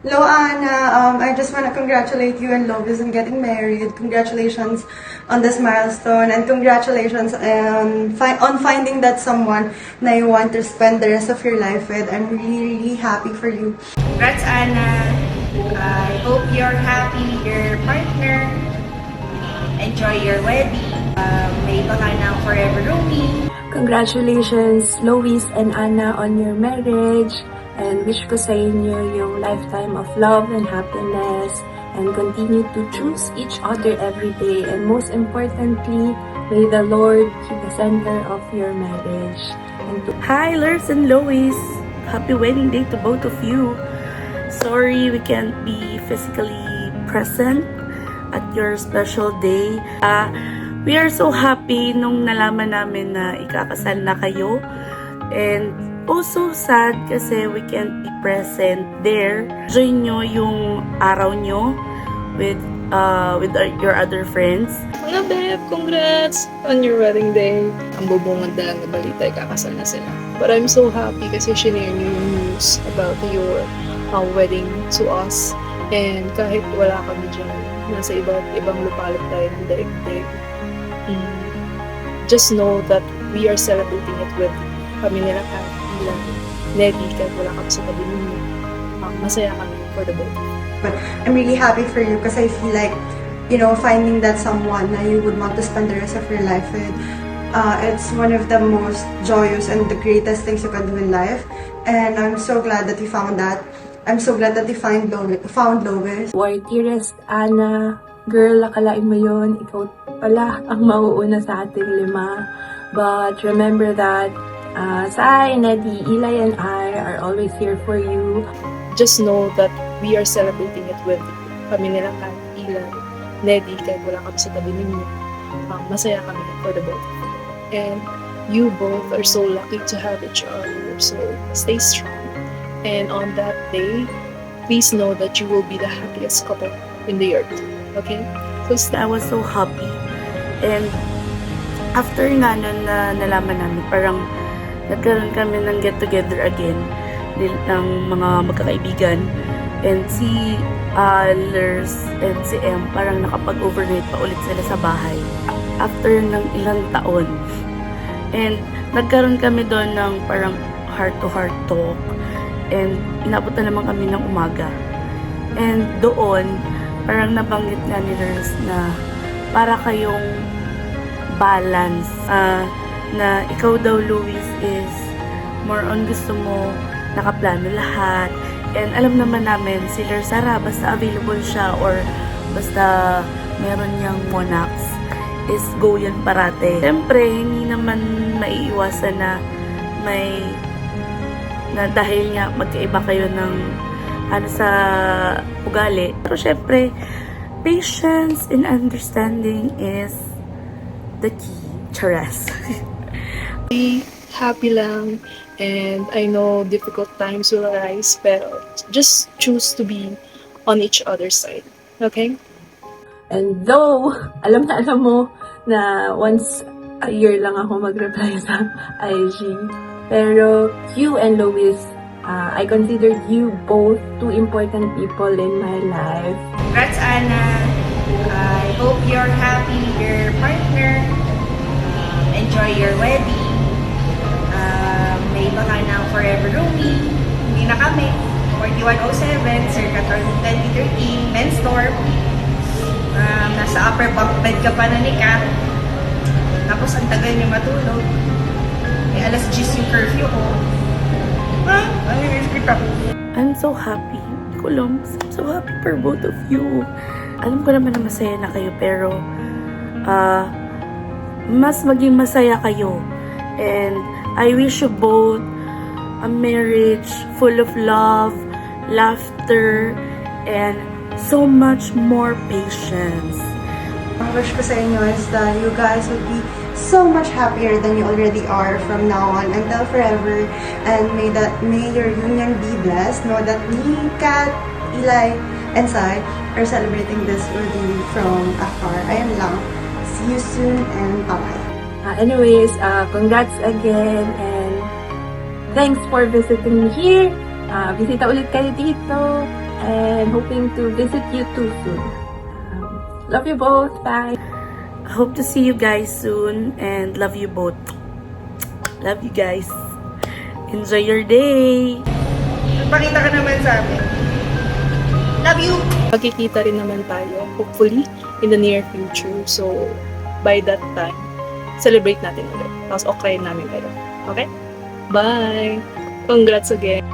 Hello, Anna. I just want to congratulate you and Lovis on getting married. Congratulations on this milestone, and congratulations on finding that someone na you want to spend the rest of your life with. I'm really, really happy for you. Congrats, Anna. I hope you're happy with your partner. Enjoy your wedding. May baka ng forever roomie. Congratulations, Lois and Anna, on your marriage. And wish ko sa inyo yung lifetime of love and happiness. And continue to choose each other every day. And most importantly, may the Lord be the center of your marriage. Hi, Lurs and Lois! Happy wedding day to both of you. Sorry we can't be physically present at your special day. We are so happy nung nalaman namin na ikakasal na kayo. And also sad kasi we can't be present there. Enjoy nyo yung araw nyo with your other friends. Mga babe, congrats on your wedding day. Ang bubungad na lang na balita, kakasal na sila. But I'm so happy kasi shinare niyo yung news about your wedding to us. And kahit wala kami dyan, nasa ibang lupalop tayo ng daigdig. Just know that we are celebrating it with kami nila Ilan, Neddy, kahit wala kami sa tabi ninyo. Masaya kami for the both. But I'm really happy for you because I feel like, you know, finding that someone that you would want to spend the rest of your life with, it's one of the most joyous and the greatest things you can do in life. And I'm so glad that you found that. I'm so glad that you found Lovis. War dearest Anna, girl, akalain mo yun, ikaw pala ang mauuna sa ating lima. But remember that Sai, Neddy, Eli, and I are always here for you. Just know that we are celebrating it with kami nila Ilan, Neddy, kahit wala kami sa tabi ninyo. Masaya kami for the both. And you both are so lucky to have each other. So stay strong. And on that day, please know that you will be the happiest couple in the earth. Okay? So I was so happy. And after nga nun na nalaman namin, parang nagkaroon kami ng get together again ng mga magkakaibigan. And si Lurs and si Em parang nakapag-overnight pa ulit sila sa bahay after ng ilang taon. And nagkaroon kami doon ng parang heart-to-heart talk. And inabot na naman kami ng umaga. And doon, parang nabanggit nga ni Lurs na para kayong balance. Na ikaw daw, Louis, is more on gusto mo nakaplano lahat. And alam naman namin, si Larsara, basta available siya or basta meron niyang monarchs, is go yan parate. Siyempre, hindi naman maiiwasan na dahil nga magkaiba kayo ng sa ugali. Pero siyempre, patience and understanding is the key. Charas. Be happy lang. And I know difficult times will arise, pero just choose to be on each other's side. Okay? And though, alam mo na once a year lang ako mag-reply sa IG. Pero you and Lois, I consider you both two important people in my life. Congrats, Anna. I hope you're happy with your partner. Enjoy your wedding. May baka ng forever roomie. Hindi na kami. 4107, circa 2013, men's store. Nasa upper bunk bed ka pa na ni Kat. Tapos ang tagal niyo matulog. Alas 10 yung curfew ko. I'm so happy. Kulums, I'm so happy for both of you. Alam ko naman na masaya na kayo, pero mas maging masaya kayo. And I wish you both a marriage full of love, laughter, and so much more patience. Ang wish ko sa inyo is that you guys would be so much happier than you already are from now on until forever. And may your union be blessed. Know that me, Kat, Eli, and Sai are celebrating this with you from afar. I am Lang. See you soon and bye-bye. Anyways, congrats again and thanks for visiting me here. Bisita ulit kayo dito. And and hoping to visit you too soon. Love you both. Bye. Hope to see you guys soon and love you both. Love you guys. Enjoy your day. Pakita ka naman sa amin. Love you! Magkikita rin naman tayo, hopefully, in the near future. So, by that time, celebrate natin ulit. Tapos, okay namin kayo. Okay? Bye! Congrats again!